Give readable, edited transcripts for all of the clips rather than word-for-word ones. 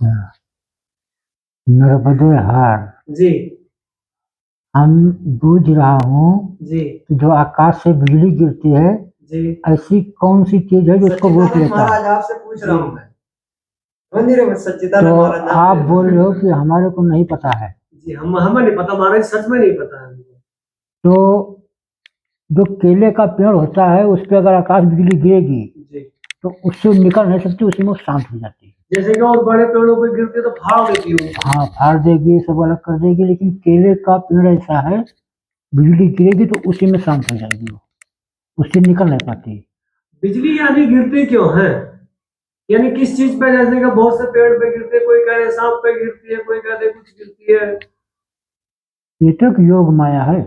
अच्छा, नर्मदे हार जी हम बूझ रहा हूँ जी कि जो आकाश से बिजली गिरती है जी ऐसी कौन सी चीज है जो उसको रोक सच्चिदानंद लेता है। महाराज आपसे पूछ रहा हूँ मैं मंदिर में सच्चिदानंद तो महाराज नाम आप ले बोल रहे हो कि हमारे को नहीं पता है। जी हमें नहीं पता महाराज, सच में नहीं पता है हमको। तो जो केले का पेड़ होता है उस पर अगर आकाश बिजली गिरेगी जी तो उससे निकल नहीं सकती, उसी में वो शांत हो जाती है। जैसे कि और बड़े पेड़ों पे गिरते तो फाड़ देती है उनको। हाँ, फाड़ देगी, सब अलग कर देगी, लेकिन केले का पेड़ ऐसा है बिजली गिरेगी तो उसी में शांत हो जाएगी, वो उससे निकल नहीं पाती। बिजली यानी गिरती क्यों है, यानी किस चीज पे, जैसे कि बहुत से पेड़ पे गिरते हैं, कोई कह रहे सांप पे गिरती है, कोई कहते कुछ गिरती है। ये तो एक योग माया है,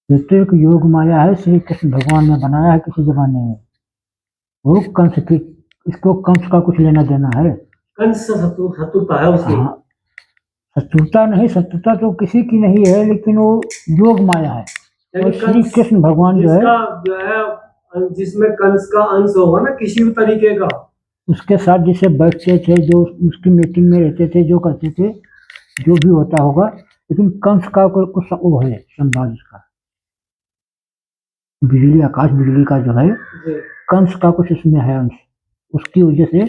ये तो एक योग माया है, श्री कृष्ण भगवान ने बनाया है किसी जमाने में। वो कंस की, इसको कंस का कुछ लेना देना है। कंस से शत्रुता है उसकी। हाँ, शत्रुता नहीं, शत्रुता तो किसी की नहीं है, लेकिन वो योग माया है। और यानी श्री कंस कृष्ण भगवान जो है जिसका जो है, जिसमें कंस का अंश होगा ना किसी भी तरीके का, उसके साथ जिसे बैठते थे, जो उसकी मीटिंग में रहते थे, जो करते थे, जो भी होता होगा, लेकिन कंस का कोई कुछ वो है संवाद इसका। बिजली, आकाश बिजली का जो है जी कंस का कुछ इसमें है अंश, उसकी वजह से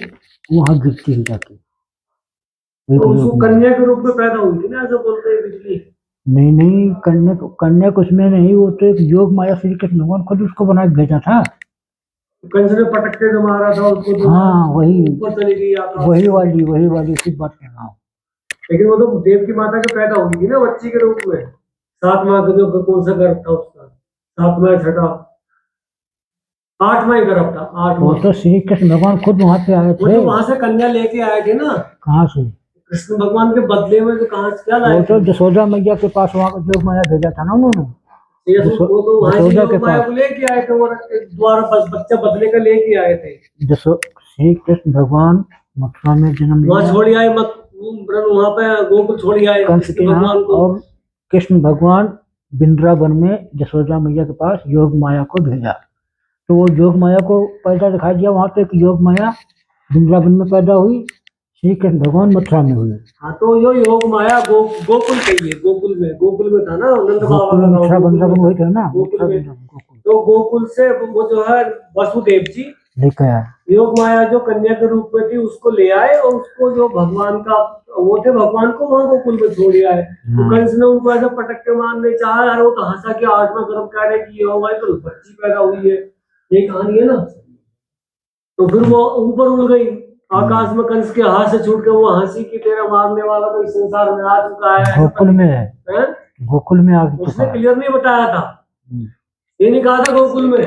वहां गिरती ही जाती है। एक तो उसको योग माया। कन्या के रूप में पैदा हुई थी ना, ऐसा बोलते हैं बिजली। नहीं नहीं, कन्या उसमें नहीं, वो तो एक योग माया श्री कृष्ण भगवान खुद उसको बना के भेजा था। कंस ने पटक के मारा था उसको तो हाँ वही, ऊपर चली गई आकाश वही में। वाली, वही वाली उसी बात कर रहा हूँ। लेकिन वो तो देव की माता के पैदा हुई थी ना बच्ची के रूप में। 7 माह का जो कौन सा गर्भ था उसका, 7वां या 6वां, 8वां ही गर्भ था, वो 8वां। तो श्री कृष्ण भगवान खुद वहां पे आए वो थे। तो वहां से कन्या लेके आए थे ना, कहाँ से? कृष्ण भगवान के बदले में, तो कहाँ से क्या लाए वो तो थे। जसोदा मैया के पास वहां का योग माया भेजा था ना उन्होंने। वो तो वहां से जसोदा के योग माया पास को लेके आए थे और द्वारा बच्चा बदले का लेके आए थे। श्री कृष्ण भगवान मथुरा में जन्म वहां लिया छोड़ आए मत, वहां पे गोकुल छोड़ आए कंस कृष्ण के यहाँ, भगवान को। और कृष्ण भगवान वृंदावन में जसोदा मैया के पास योग माया को भेजा। तो वो योग माया को पैदा दिखा दिया वहां पे कि योग माया वृंदावन में पैदा हुई, श्री कृष्ण भगवान मथुरा में हुए। हाँ तो यो योग माया गोकुल कहिए, गोकुल में था ना, नंद बाबा गोकुल का गाँव मथुरा गोकुल में वृंदावन था। वही था ना, गोकुल मथुरा में, वृंदावन गोकुल तो गोकुल से वो जो है वसुदेव जी लेकर आया। योग माया जो कन्या के रूप में थी उसको ले आए, और उसको जो भगवान का वो थे, भगवान को वहां गोकुल में छोड़ आए। तो कंस ने उनको ऐसा पटक के मारने चाहा, यार वो तो हंसा के 8वां गर्भ कह रहे कि ये होगा, तो बच्ची पैदा हुई है, ये कहानी है ना। तो फिर वो ऊपर उड़ गई आकाश में, कंस के हाथ से छूट के, वो हंसी की तेरा मारने वाला तो इस संसार में आ चुका है, ऐसा गोकुल में है, हैं? गोकुल में आ चुका उसने है। क्लियर नहीं बताया था, ये नहीं कहा था गोकुल में।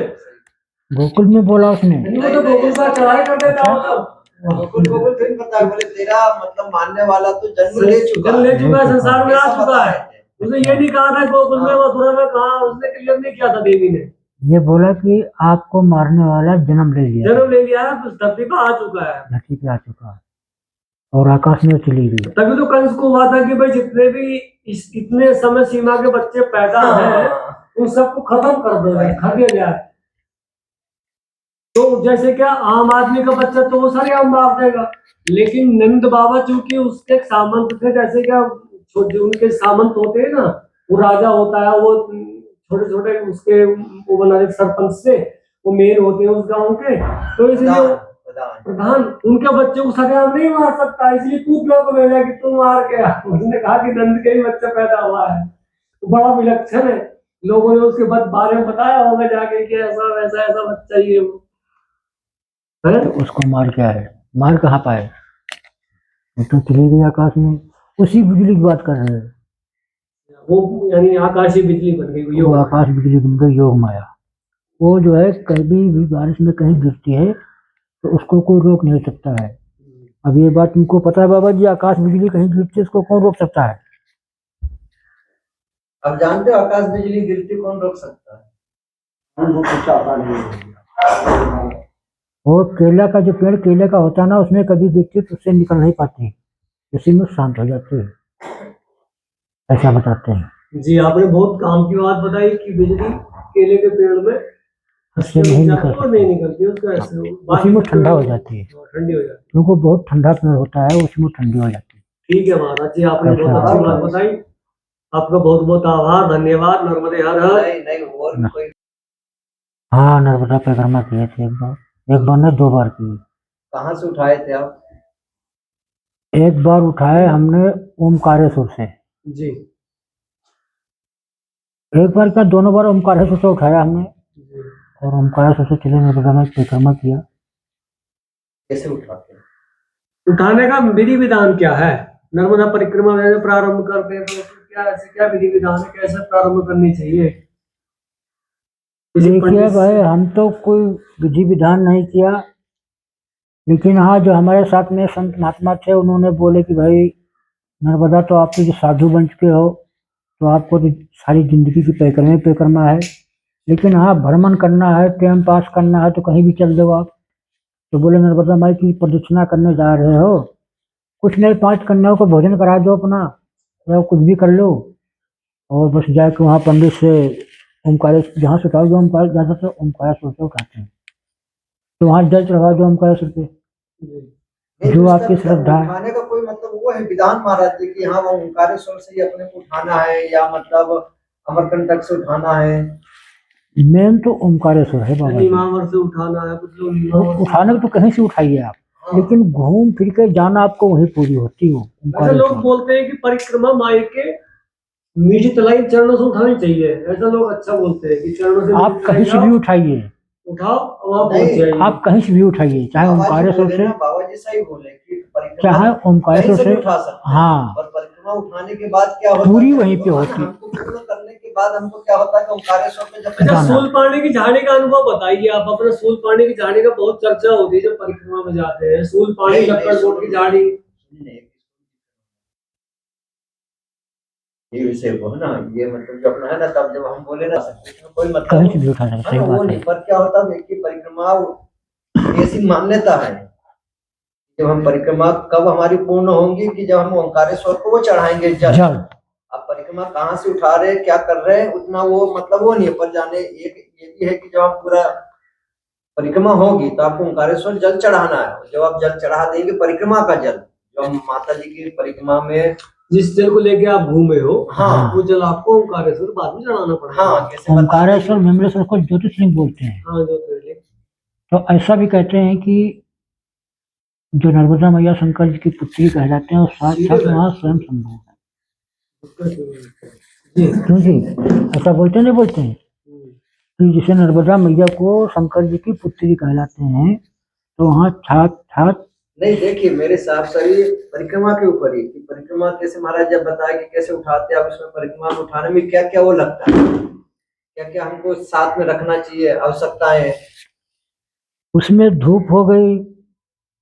गोकुल में बोला उसने। वो तो गोकुल का चढ़ाई कर देता हो तो गोकुल गोकुल फिर पता है, बोले तेरा मतलब मानने वाला तो जन्म ले चुका है, संसार में आ ऐसा चुका है। बताया है। उसने ये नहीं कहा था गोकुल में, मथुरा में कहा, उसने क्लियर नहीं किया था देवी ने। ये बोला कि आपको मारने वाला जन्म ले लिया, जन्म ले लिया है, धरती पर आ चुका है, धरती पे आ चुका है और आकाश में चली गई। तभी तो कंस को हुआ था कि भाई जितने भी इतने समय सीमा के बच्चे पैदा हैं उन सबको खत्म कर दो, खा दिया जाए। तो जैसे क्या आम आदमी का बच्चा तो वो सारे आम मार देगा, लेकिन नंद बाबा चूंकि उसके सामंत थे, जैसे क्या छोटे उनके सामंत होते हैं ना, वो राजा होता है, वो छोटे छोटे उसके वो बना सरपंच से वो मेन होते हैं उस गांव के, तो इसलिए प्रधान उनके बच्चे को सरेआम नहीं मार सकता, इसलिए पुतला को भेजा कि तुम मार के आ। उसने कहा कि नंद का ही बच्चा पैदा हुआ है, तो बड़ा विलक्षण है, लोगों ने उसके बाद बारे में बताया होगा जाके कि ऐसा वैसा ऐसा बच्चा ही है वो है। तो उसको मार के आए, मार कहाँ पाए, वो तो चली गई आकाश में। उसी बिजली की बात कर रहे हैं, वो यानी आकाशीय बिजली बन गई, वो योग माया। आकाश बिजली बन गई योग माया। वो जो है कभी भी बारिश में कहीं गिरती है तो उसको कोई रोक नहीं सकता है। अब ये बात तुमको पता है बाबा जी, आकाश बिजली कहीं गिरती है उसको कौन रोक सकता है? अब जानते हो आकाश बिजली गिरती कौन रोक सकता है? वो केला का जो पेड़ केले का होता है ना, उसमें कभी गिरती तो उससे निकल नहीं पाती, उसी में शांत हो जाती है, ऐसा बताते हैं। जी आपने बहुत काम की बात बताई कि बिजली केले के पेड़ में उससे नहीं निकल और सकती, नहीं निकलती उसका ऐसे उसी में ठंडा हो जाती है, ठंडी हो जाती क्योंकि बहुत ठंडा पेड़ होता है, उसी में ठंडी हो जाती है। है। ठीक है महाराज जी, आपने बहुत ऐसा अच्छी होता बात है। बताई। आपका बहुत बहुत आभार, धन्यवाद। नर्मदे हर हर। नहीं नहीं, और भी कोई हाँ, नर्मदा परिक्रमा किए थे एक बार नहीं 2 बार की। कहाँ से उठाए थे आप? एक बार उठाए हमने ओमकारेश्वर से, जी एक बार क्या 2 बार ओमकारेश्वर से उठाया हमने, जी। और ओमकारेश्वर से चले नर्मदा में परिक्रमा किया। कैसे उठाते हैं? उठाने का विधि विधान क्या है? नर्मदा परिक्रमा जैसे प्रारंभ करते हैं तो उसमें क्या ऐसे क्या विधि विधान है, कैसे प्रारंभ करनी चाहिए? किसी देखिए पंडित भाई, से- हम तो कोई विधि विधान नहीं किया, लेकिन हाँ जो हमारे साथ में संत महात्मा थे उन्होंने बोले कि भाई नर्मदा तो आप तो जो साधु बन चुके हो, तो आपको तो सारी जिंदगी की परिक्रमा ही परिक्रमा है, लेकिन हाँ भ्रमण करना है, टाइम पास करना है तो कहीं भी चल दो आप। तो बोले नर्मदा माई की प्रदक्षिणा करने जा रहे हो, कुछ नहीं 5 कन्याओं को भोजन करा दो अपना, या कुछ भी कर लो, और बस जाके वहाँ पंडित से ओमकारेश्वर जहाँ से उठाओगे, ओमकार ज़्यादा से ओमकारेश्वर से उठाते हैं, तो वहाँ जल चढ़वा दो ओमकारेश्वर पे, नहीं, जो तो आपकी इसका श्रद्धा है। उठाने का कोई मतलब वो है विधान महाराज जी की, हाँ वो ओंकारेश्वर से ही अपने को उठाना है, या मतलब अमरकंटक से उठाना है? मेन तो ओमकारेश्वर है बाबा जी। नीमावर से उठाना है कुछ लोग तो नीमावर से- उठाने को तो कहीं से उठाइए आप, हाँ। लेकिन घूम फिर के जाना आपको वहीं पूरी होती हो ऐसे लोग ओमकारेश्वर। बोलते हैं कि परिक्रमा माई के निजी तलाई चरणों से उठानी चाहिए। ऐसा लोग अच्छा बोलते हैं कि चरणों से आप निजी कहीं तलाई से भी जाओ, उठाइए, उठाओ और वहां नहीं, पहुंच जाइए। आप कहीं से भी उठाइए, चाहे बाबा जी ओमकारेश्वर बोले से, ना, बाबा जी सही बोले कि परिक्रमा चाहे कहीं ओमकारेश्वर से से, भी उठा सकते हैं। हाँ और परिक्रमा उठाने के बाद क्या होता पूरी है, वहीं पे हमको- होती। हमको पूर्ण करने के बाद हमको क्या होता है कि ओंकारेश्वर पे जब अच्छा, जाना। सूल पानी की झाड़ी का अनुभव बताइए आप अपना। सूल पानी की झाड़ी का बहुत चर्चा होती है जब परिक्रमा में जाते हैं। सूल पानी, नहीं, लक्कड़ नहीं, कोट की झाड़ी। नहीं, ये विषय को है ना, ये मतलब जो अपना है ना, तब जब हम बोले ना इसमें कोई मतलब कहीं से भी उठा सकते, है सही ना, वो बात नहीं। है। पर क्या होता है कि परिक्रमा ऐसी मान्यता है, जब हम परिक्रमा कब हमारी पूर्ण होंगी कि जब हम ओंकारेश्वर को वो चढ़ाएंगे जल। जल अब परिक्रमा कहाँ से उठा रहे हैं, क्या कर रहे हैं, उतना वो मतलब वो नहीं है। पर जाने एक ये भी है कि जब हम पूरा परिक्रमा होगी तो आपको ओंकारेश्वर जल चढ़ाना है। जब आप जल चढ़ा देंगे परिक्रमा का जल, जो हम माता जी की परिक्रमा में जिस जल को लेके आप घूमे हो, हाँ। वो जल आपको ओंकारेश्वर बाद में चढ़ाना पड़ेगा। हाँ, कैसे बताते ओमकारेश्वर हैं? विमलेश्वर को ज्योतिषलिंग बोलते हैं। हाँ, जो पहले तो ऐसा भी कहते हैं कि जो नर्मदा मैया शंकर जी की पुत्री कहलाते हैं, वो साक्षात वहाँ स्वयं संभव है। उसका जी। क्यों जी, ऐसा बोलते नहीं बोलते हैं कि जैसे नर्मदा मैया को शंकर जी की पुत्री कहलाते हैं, तो वहाँ छात छात। नहीं, देखिए मेरे हिसाब से ये परिक्रमा के ऊपर ही कि परिक्रमा कैसे महाराज जब बताया कि कैसे उठाते हैं आप, इसमें परिक्रमा में उठाने में क्या क्या वो लगता है, क्या क्या हमको साथ में रखना चाहिए, आवश्यकताएं। उसमें धूप हो गई,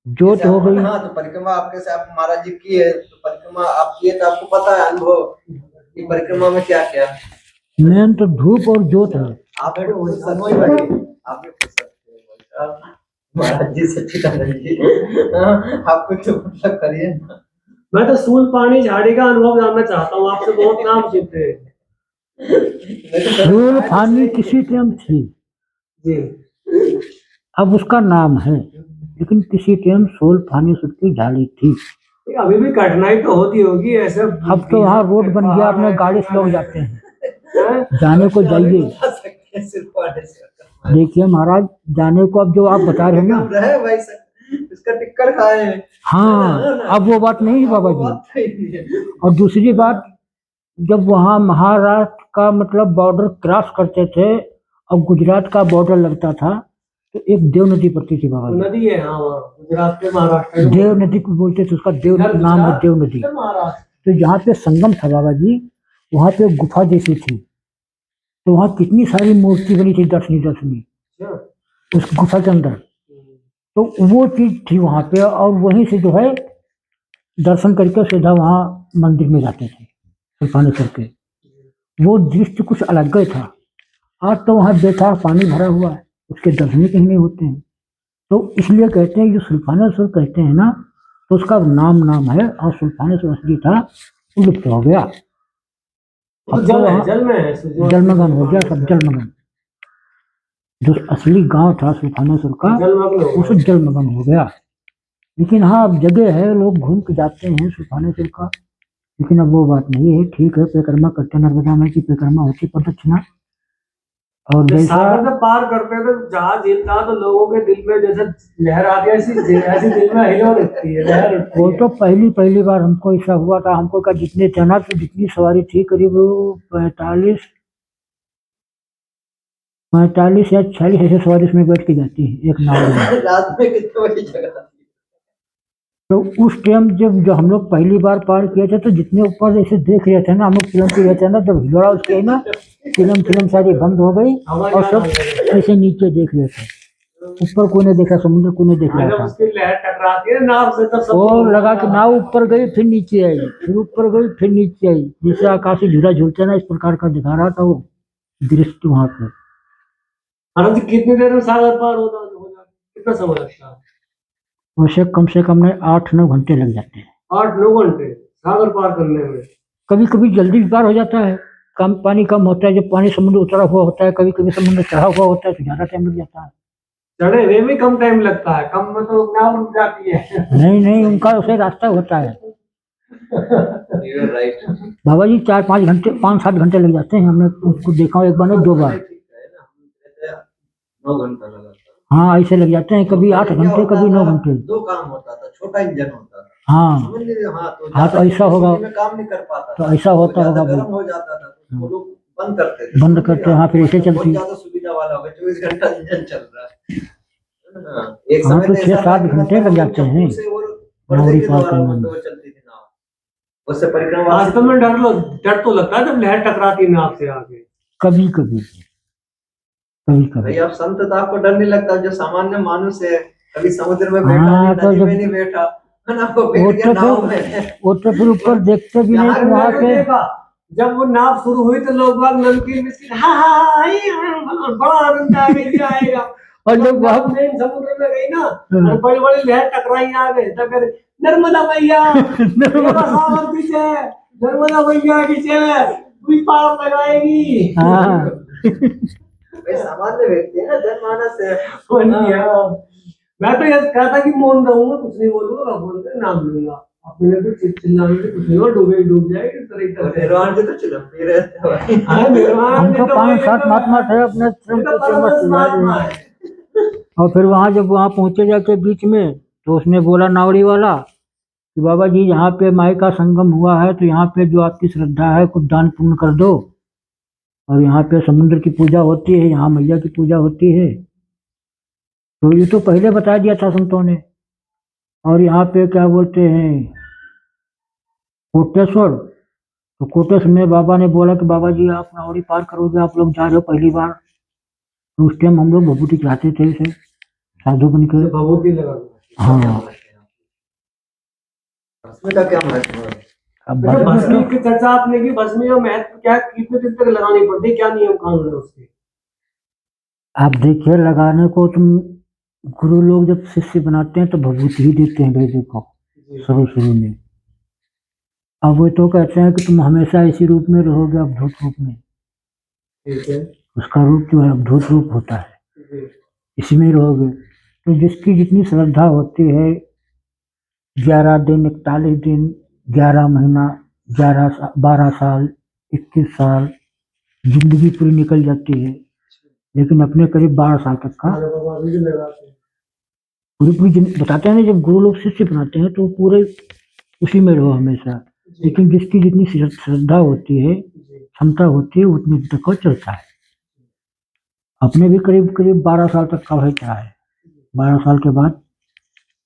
जोत जैसे हो आप- गई। हाँ, तो परिक्रमा आप कैसे आप महाराज जी की है, तो परिक्रमा आप किए तो आपको पता है अनुभव कि परिक्रमा में क्या क्या। मेन तो धूप और जोत है। आप भी पूछ सकते हैं भाई, आप भी पूछ सकते हैं भाई। महाराज जी सच्चिदानंद जी, हाँ, आप कुछ मतलब करिए ना। मैं तो सूल पानी झाड़ी का अनुभव जानना चाहता हूँ आपसे। बहुत नाम सुनते हैं सूल फानी किसी टाइम थी, जी। अब उसका नाम है, लेकिन किसी टाइम सूल फानी की झाड़ी थी। अभी भी कठिनाई तो होती होगी ऐसे। अब तो वहाँ रोड बन गया, अपने गाड़ी से लोग जाते हैं, हैं? जाने को अभी जाइए। बता सकते हैं सिर्फ वाले से। देखिए महाराज, जाने को अब जो आप बता रहे हैं ना, हम रहे भाई इसका टिक्कर खाए हैं। हाँ अब वो बात नहीं है बाबा वो जी। बात तो ही नहीं है। और दूसरी बात, जब वहाँ महाराष्ट्र का मतलब बॉर्डर क्रॉस करते थे और गुजरात का बॉर्डर लगता था, तो एक देव नदी पड़ती थी बाबा जी। नदी है, हाँ, वहाँ गुजरात के महाराष्ट्र में। देव नदी को बोलते थे, उसका देव इधर नाम है गुजरात, देव नदी। इधर महाराष्ट्र। तो जहाँ पे संगम था बाबा जी, वहाँ पे गुफा जैसी थी, तो वहाँ कितनी सारी मूर्ति बनी थी, दर्शनी दर्शनी, अच्छा। उस गुफा के अंदर। तो वो चीज थी वहाँ पे, और वहीं से जो है दर्शन करके सीधा वहाँ मंदिर में जाते थे सुल्तानेश्वर के। वो दृश्य कुछ अलग ही था। आज तो वहाँ बेकार पानी भरा हुआ है, उसके दर्शन ही कहीं नहीं होते हैं। तो इसलिए कहते हैं, जो सुल्तानेश्वर कहते हैं ना, तो उसका नाम है, और सुल्तानेश्वर असली था, वो लुप्त हो गया। तो अब तो जल है, वहाँ जल में है, जलमग्न हो गया, सब जलमग्न। जो असली गांव था सुल्तानेश्वर का जलमग्न हो वो सब जलमग्न हो गया। लेकिन हाँ अब जगह है, लोग घूम के जाते हैं सुल्तानेश्वर का, लेकिन अब वो बात नहीं है। ठीक है, परिक्रमा करते हैं, नर्मदा माई की परिक्रमा होती प्रदक्षिणा। और जब जैसा सागर से पार करते थे जहाज हिलता तो लोगों के दिल में जैसे लहर आती है, ऐसी दिल में हिलो उठती है, लहर उठती वो है। तो पहली बार हमको ऐसा हुआ था। हमको का जितने जाना तो जितनी सवारी थी करीब 45 या 46 ऐसे सवारी उसमें बैठ के जाती है एक नाव में। रात में कितने बजे जगह तो उस टाइम जब हम लोग पहली बार पार किए थे तो जितने ऊपर ऐसे देख रहे थे ना, हम लोग फिल्म पे रहे थे ना, जब हिलोड़ा उसके है ना, फिल्म सारी बंद हो गई और सब ऐसे नीचे देख रहे थे। ऊपर कोई नहीं देखा, समुद्र कोई नहीं देख रहा जब था। उसकी लहर टकराती है नाव से तो सब और लगा कि नाव ऊपर गई फिर नीचे आई, फिर ऊपर गई फिर नीचे आई, जैसे आकाशी झूला झूलते ना, इस प्रकार का दिखा रहा था वो दृश्य वहां पे। महाराज जी, कितनी देर में सागर पार हो जाता, कितना समय लगता है? वैसे कम से कम में 8-9 घंटे लग जाते हैं। 8-9 घंटे सागर पार करने में? कभी कभी जल्दी भी पार हो जाता है, कम पानी कम होता है, जब पानी समुद्र उतरा हुआ होता है, कभी कभी समुद्र चढ़ा हुआ होता है तो ज्यादा टाइम लग जाता है। चढ़े हुए में कम टाइम लगता है, कम में तो नाव रुक जाती है। नहीं, उनका उसे रास्ता होता है। राइट। बाबा जी 4-5 घंटे 5-7 घंटे लग जाते हैं। हमने उसको देखा एक बार नहीं 2 बार। 9 घंटा लगा था। हाँ ऐसे लग जाते हैं, कभी 8 घंटे कभी 9 घंटे। 2 काम होता था, छोटा इंजन होता था। हाँ समझ लीजिए। हाँ तो ऐसा होगा, में काम नहीं कर पाता तो था, ऐसा होता ज्यादा होगा गर्म हो जाता था तो वो लोग बंद करते थे। बंद करते, हाँ फिर ऐसे बहुत चलती। ज्यादा सुविधा वाला हो गया, 24 घंटा इंजन चल रहा है। हाँ, एक हाँ समय तो तो ऐसा था 6-7 कि घंटे मतलब लग जाते हैं चप्पू से वो पर्दे नावड़ी के पार द्वारा करने में। वो चलती थी नाव। उससे परिक्रमा वास्तव में डर तो लगता है जब लहर टकराती है नाव से आके। कभी कभी भाई आप संत तो आपको डर नहीं लगता, जो सामान्य मानुष है कभी समुद्र में बैठा हाँ नहीं, तो नदी जब में नहीं बैठा, है ना, वो वो बैठ गया तो नाव फिर में। वो तो फिर ऊपर देखते भी नहीं यार कि वहां मैंने से। देखा जब वो नाव शुरू हुई तो लोग बाग नमकीन बिस्किट बड़ा आनंद आएगा। और जब जब नाव वहां मेन समुद्र में गई ना और बड़ी बड़ी लहर टकराई आ गए तब कहते, नर्मदा मैया ये बसावर पीछे, नर्मदा मैया पीछे कोई पार लगाएगी। हाँ भाई सामान्य व्यक्ति है ना, जनमानस है। मैं तो ये कहता कि मौन रहूंगा, कुछ नहीं बोलूंगा, बोलते नाम लूंगा अपने को, चिल्लाने से कुछ नहीं हो, डूब जाएगी तरह से। निर्वाण जी तो चिलमती रहते हैं भाई। हाँ, निर्वाण हमको जी तो 5-7 महात्मा थे अपने ये स्वयं तो के मस्त परमात्मा याद है। है। और फिर वहां जब वहां पहुंचे जाके बीच में तो उसने बोला नावड़ी वाला कि बाबा जी यहाँ पे माई का संगम हुआ है, तो यहाँ पे जो आपकी श्रद्धा है कुछ दान पुण्य कर दो। और यहाँ पे समुद्र की पूजा होती है, यहाँ मैया की पूजा होती है। तो ये तो पहले बता दिया था संतों ने। और यहाँ पे क्या बोलते हैं कोटेश्वर, तो कोटेश्वर में बाबा ने बोला कि बाबा जी आप नावड़ी पार करोगे, आप लोग जा रहे हो पहली बार। तो उस टाइम हम लोग भभूति चढ़ाते थे इसे साधु बन के। भभूति लगा हाँ भस्म का क्या महत्व है? अब अच्छा, भस्म भस्मी तो की चर्चा आपने की, भस्मी का महत्व क्या, कितने दिन तक लगानी पड़ती है, क्या नियम कानून है उसके? आप देखिए लगाने को तुम गुरु लोग जब शिष्य बनाते हैं तो भभूति ही देते हैं वैद्य को शुरू में। अब वो तो कहते हैं कि तुम हमेशा इसी रूप में रहोगे अवधूत रूप में। ठीक है। उसका रूप जो है अवधूत रूप होता है, जी। इसी में रहोगे। तो जिसकी जितनी श्रद्धा होती है 11 दिन 41 दिन 11 महीना 12 साल 21 साल जिंदगी पूरी निकल जाती है। लेकिन अपने करीब 12 साल तक का पूरी बताते हैं ना, जब गुरु लोग शिष्य बनाते हैं तो पूरे उसी में रहो हमेशा। लेकिन जिसकी जितनी श्रद्धा होती है क्षमता होती है उतनी तक का चलता है। अपने भी करीब करीब 12 साल तक का भाई चला है। 12 साल के बाद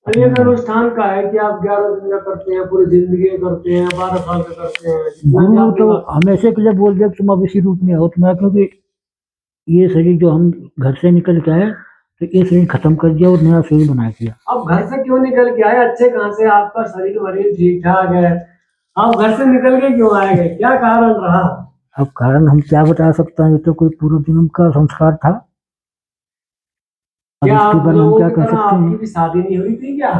ये अनुष्ठान का है कि आप 11 दिन का करते हैं, पूरी जिंदगी करते हैं, 12 साल का करते हैं। गुरु तो हमेशा के लिए बोल दिया कि तुम अब इसी रूप में हो। तुम्हारा क्योंकि ये शरीर जो हम घर से निकल के आए तो ये शरीर खत्म कर दिया और नया शरीर बना दिया। अब घर से क्यों निकल के आए? अच्छे कहाँ से, आपका शरीर वरीर ठीक ठाक है, आप घर से निकल के क्यों आए गए? क्या कारण रहा? अब कारण हम क्या बता सकते हैं, ये तो कोई पूर्व जन्म का संस्कार था। अब क्या इसके आप बारे में हम लोगों क्या की कह तरह सकते आपकी हैं। भी शादी नहीं हुई थी क्या?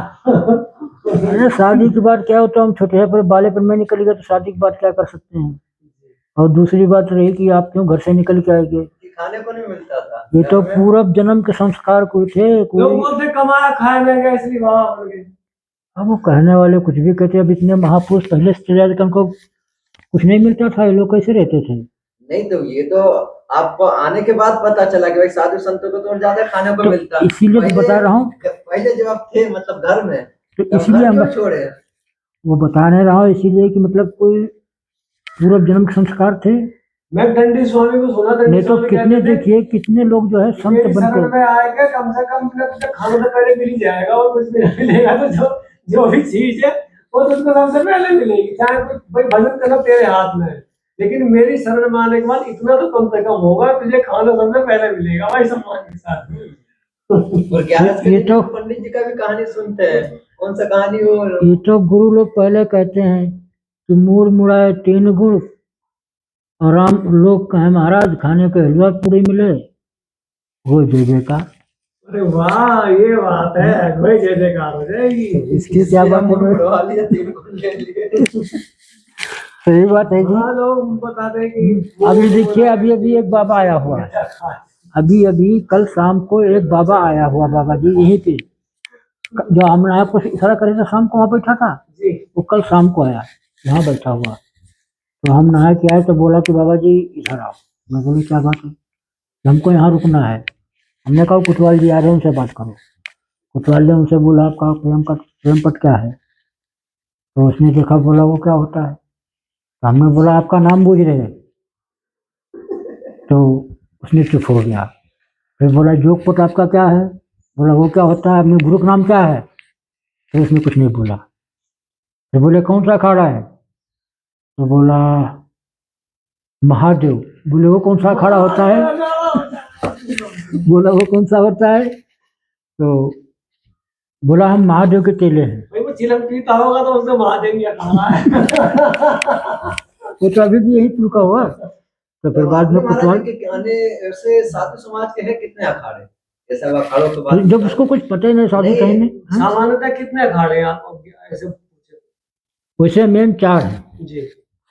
अरे शादी के बाद क्या होता है, हम छोटे पर बाले पर में निकल गए तो शादी के बाद क्या कर सकते हैं। और दूसरी बात रही कि आप क्यों घर से निकल के आएंगे। खाने को नहीं मिलता था ये तो घर में। पूर्व जन्म के संस्कार कोई थे लोग कोई। बोलते कमाया खाया नहीं गया इसलिए बाबा बन गए। अब वो कहने वाले कुछ भी कहते। अब इतने महापुरुष पहले से चले जाते, उनको कुछ नहीं मिलता था, ये लोग कैसे रहते थे? नहीं तो ये तो आपको आने के बाद पता चला कि भाई साधु संतों को तो और ज्यादा खाने को तो मिलता। इसीलिए तो बता रहा हूँ, पहले जब आप थे मतलब घर में, तो तब इसीलिए घर हम क्यों छोड़े? वो बता नहीं रहा हूँ, इसीलिए कि मतलब कोई पूर्व जन्म के संस्कार थे। मैं दंडी स्वामी को सुना, दंडी नहीं तो स्वामी कितने कहते थे देखिए कितने लोग जो है संत मेरी बनते शरण में आएगा कम से कम तुझे खाना तो पहले मिल ही जाएगा, और कुछ भी नहीं मिलेगा तो जो भी चीज है वो तुझको सबसे पहले मिलेगी, चाहे कुछ भाई भजन करना तेरे हाथ में है, लेकिन मेरी शरण में आने के बाद इतना तो कम से कम होगा, तुझे खाना सबसे पहले मिलेगा भाई सम्मान के साथ। और ग्यारह के ये दिन तो पंडित जी का भी कहानी सुनते हैं। कौन सा कहानी वो? ये तो गुरु लोग पहले कहते हैं कि मूर मुराए तीन गुण, और राम लोग कहे महाराज खाने के हलवा पूरी मिले, वो जय जयकार। अरे वाह, ये बात है, भाई जय जयकार हो जाएगी। इसकी क्या बात है? बढ़वा लिया, 3 गुण ले लिए। सही बात है जी। हाँ, लोग बताते हैं कि अभी देखिए, अभी अभी एक बाबा आया हुआ है, अभी अभी कल शाम को एक बाबा आया हुआ, बाबा जी यहीं पे जो हमने आपको इशारा करे था शाम को वहाँ बैठा था, जी वो कल शाम को आया यहाँ बैठा हुआ। तो हम नहा के आए तो बोला कि बाबा जी इधर आओ। मैं बोली क्या बात है? हमको यहाँ रुकना है। हमने कहा कुटवाल जी आ रहे हैं, उनसे बात करो। कुटवाल ने उनसे बोला आपका प्रेम पट क्या है? तो उसने देखा, बोला वो क्या होता है? तो हमने बोला आपका नाम बूझ रहे हैं। तो उसने चुप हो गया। फिर बोला जोगपट आपका क्या है? बोला वो क्या होता है? अपने गुरु का नाम क्या है? फिर उसने कुछ नहीं बोला। फिर बोले कौन सा अखाड़ा है? तो बोला महादेव। बोले वो कौन सा अखाड़ा होता है? बोला वो कौन सा होता है? तो बोला हम महादेव के चेले हैं। भाई वो चिलम पीता होगा तो उसने महादेव या खाना है। वो तो अभी भी यही चुका हुआ। तो फिर बाद में कुछ महाराज जी के कहने ऐसे साधु समाज के हैं कितने अखाड़े? जैसे अब अखाड़ों के बात जब उसको कुछ पता ही नहीं साधु नहीं, सही में। हाँ? सामान्यतः कितने अखाड़े हैं आप ऐसे पूछे? वैसे मेन 4 है, जी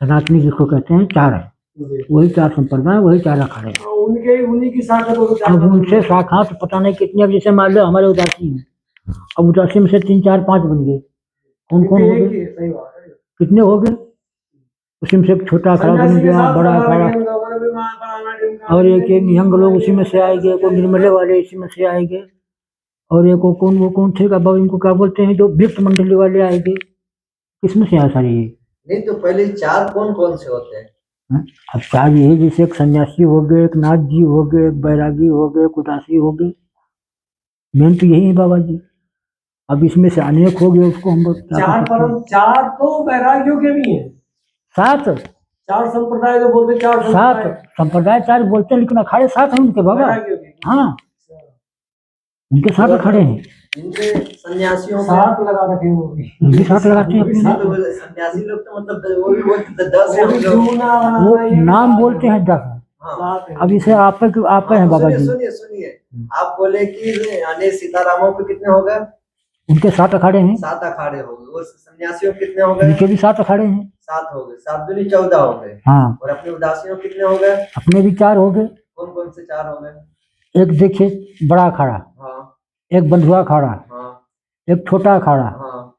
सनातनी जिसको कहते हैं 4 है, जी। वही 4 संप्रदाय, वही 4 अखाड़े हैं। उनके उन्हीं की शाखा तो अब उनसे शाखा तो पता नहीं कितनी। अब जैसे मान लो हमारे उदासी में, अब उदासी में से 3 4 5 बन गए। कौन कौन हो गए? सही बात है। कितने हो गए? उसी में से एक छोटा अखाड़ा बन गया, बड़ा अखाड़ा, और एक एक निहंग लोग उसी में से आएंगे, कोई निर्मले वाले इसी में से आएंगे, और एक वो कौन थे बाबा, इनको क्या बोलते हैं जो विप्त मंडली वाले आएंगे। किसमें से आया सारे ये? नहीं तो पहले 4 कौन कौन से होते हैं? हाँ? अब 4 यही, जैसे एक सन्यासी हो गए, एक नाथ जी हो गए, एक बैरागी हो गए, एक उदासी हो गए। मेन तो यही है बाबा जी। अब इसमें से अनेक हो गए, उसको हम लोग क्या कर सकते हैं? 4 तो वैराग्यों के भी हैं। 7 4 संप्रदाय जो बोलते हैं, 4 7 संप्रदाय 4 बोलते हैं, लेकिन अखाड़े 7 हैं उनके बाबा। वैराग्यों के। हाँ, उनके 7 अखाड़े हैं। इनसे सन्यासियों का 7 लगा रखे हैं वो भी। उनके 7 लगाते हैं अपने। सन्यासी लोग तो मतलब वो भी बोलते 10 है वो भी हम लोग। जूना वो बनाना, ये भी नाम 7 बोलते हैं 10। हाँ। 7 है। अब इसे आप हैं बाबा सुनिए जी, सुनिए सुनिए, आप बोले कि यानी सीतारामों के कितने हो गए? उनके 7 अखाड़े हैं। 7 अखाड़े हो गए। और सन्यासियों के कितने हो गए? उनके भी 7 अखाड़े हैं। 7 हो गए, 7 दूनी 14 हो गए। हाँ, और अपने उदासियों कितने हो गए? अपने भी 4 हो गए। कौन कौन से 4 हो गए? एक देखिए बड़ा अखाड़ा, हाँ एक बंधुआ अखाड़ा, हाँ एक छोटा अखाड़ा, हाँ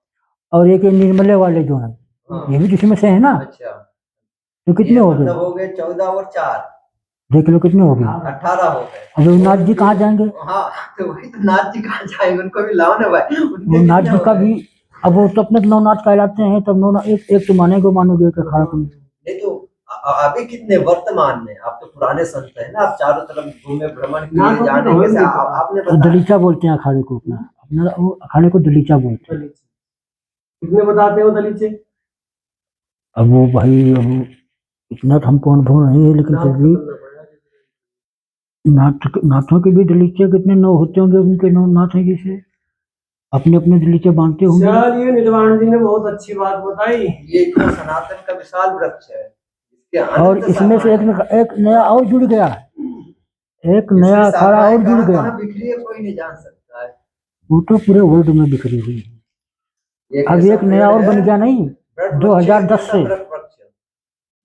और एक ये निर्मले वाले जो हैं, हाँ। ये भी किसी में से है ना। अच्छा, तो कितने ये हो मतलब गए? हो गए 14 और 4 देख लो कितने हो गए। 18 हो गए। अब नाथ जी कहाँ जाएंगे? हाँ तो वही तो, नाथ जी कहाँ जाएंगे? उनको भी लाओ ना भाई। वो नाथ जी का भी, अब वो तो अपने नवनाथ कहलाते हैं, तब नवनाथ एक तो मानोगे एक अखाड़ा को। नहीं तो अभी कितने वर्तमान में? आप तो पुराने संत हैं ना, आप चारों तरफ घूमे भ्रमण किए, जाने कैसे आपने वो दलीचा बोलते हैं अखाड़े को, अपना वो अखाड़े को दलीचा बोलते हैं। कितने बताते हो दलीचे? अब वो भाई, अब इतना तो हमको अनुभव नहीं है, लेकिन फिर भी नाथों के भी दलीचे कितने 9 होते होंगे, उनके 9 नाथ हैं, जैसे अपने अपने दलीचे बांधते होंगे। चलिए, निलवाण जी ने बहुत अच्छी बात बताई। ये इतना सनातन का विशाल वृक्ष है, इसके और अनंत इसमें से शाखाएं। एक नया और जुड़ गया, एक नया इसकी अखाड़ा शाखाएं और जुड़ कहाँ गया। कहाँ बिखरी है कोई नहीं जान सकता है। वो तो पूरे वर्ल्ड में बिखरी हुई है। अब एक नया और बन गया, नहीं 2010 से,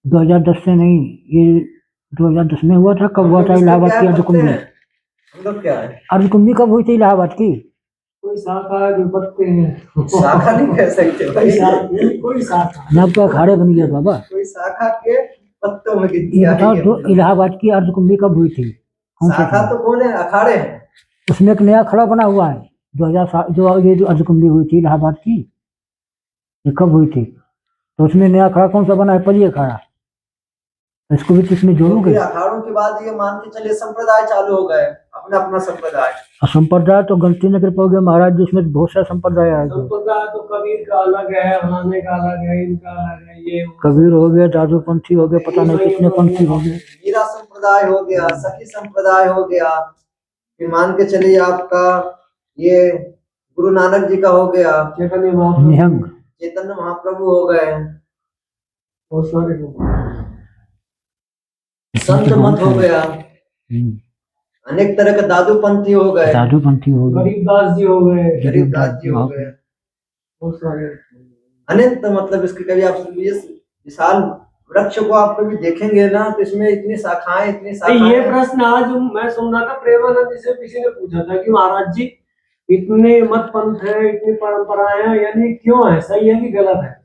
2010 से नहीं, ये 2010 में हुआ था। कब हुआ था इलाहाबाद की अर्ध कुंभी? हम लोग क्या है, अर्ध कुंभी कब हुई थी इलाहाबाद की? कोई शाखा है, कोई पत्ते हैं। शाखा नहीं कह सकते कोई भाई, शाखा, कोई शाखा। नाम तो अखाड़े बन गए बाबा। कोई शाखा के पत्तों में गिनती ये आ बताओ रही है जो मुझे। इलाहाबाद की अर्ध कुंभी कब हुई थी? कौन से शाखा साल? तो कौन है, अखाड़े हैं। उसमें एक नया अखाड़ा बना हुआ है 2007, जो ये जो अर्ध कुंभी हुई थी इलाहाबाद की, ये कब हुई थी? तो उसमें नया अखाड़ा कौन सा बना है? पली अखाड़ा। इसको भी किसमें तो जोड़ोगे? फिर अखाड़ों के बाद ये मान के चलिए संप्रदाय चालू हो गए, अपना अपना संप्रदाय। और संप्रदाय तो गलती न कर पाओगे महाराज जी, इसमें बहुत सारे संप्रदाय आएंगे। संप्रदाय तो कबीर का अलग है, फलाने का अलग है, इनका अलग है, ये कबीर हो गए, दादू पंथी हो गए, पता नहीं कितने पंथी हो गए। मीरा संप्रदाय हो गया, सखी संप्रदाय हो गया, फिर मान के चलिए आपका ये गुरु नानक जी का हो गया, चैतन्य महाप्रभु, निहंग, चैतन्य महाप्रभु हो गए, बहुत सारे लोग। संत मत हो गया, अनेक तरह के दादू पंथी हो गए, दादू पंथी हो गए, गरीबदास जी हो गए, गरीबदास जी हो गए, बहुत सारे। अनंत मतलब इसके कभी आप इस विशाल वृक्ष को आप कभी देखेंगे ना तो इसमें इतनी शाखाएं, इतनी ये शाखाएं। प्रश्न आज मैं सुन रहा था, प्रेमानंद जी से किसी ने पूछा था कि महाराज जी इतने मत पंथ है, इतनी परंपराएं हैं, यानी क्यों है, सही है कि गलत है?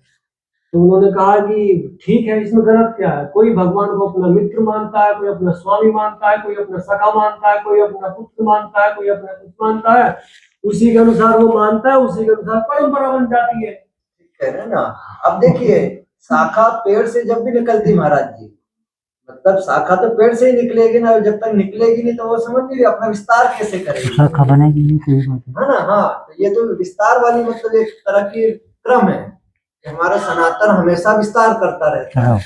तो उन्होंने कहा कि ठीक है, इसमें गलत क्या है? कोई भगवान को अपना मित्र मानता है, कोई अपना स्वामी मानता है, कोई अपना सखा मानता है, कोई अपना पुत्र मानता है, कोई अपना कुछ मानता है, उसी के अनुसार वो मानता है, उसी के अनुसार परंपरा बन जाती है। कह रहे हैं ना। अब देखिए शाखा पेड़ से जब भी निकलती महाराज जी, मतलब शाखा तो पेड़ से ही निकलेगी ना, जब तक निकलेगी नहीं तो वो समझ लीजिए अपना विस्तार कैसे करेगी, शाखा बनेगी नहीं, सही बात है ना। हाँ, तो ये तो विस्तार वाली मतलब एक तरह की क्रम है कि हमारा सनातन हमेशा विस्तार करता रहता है। है।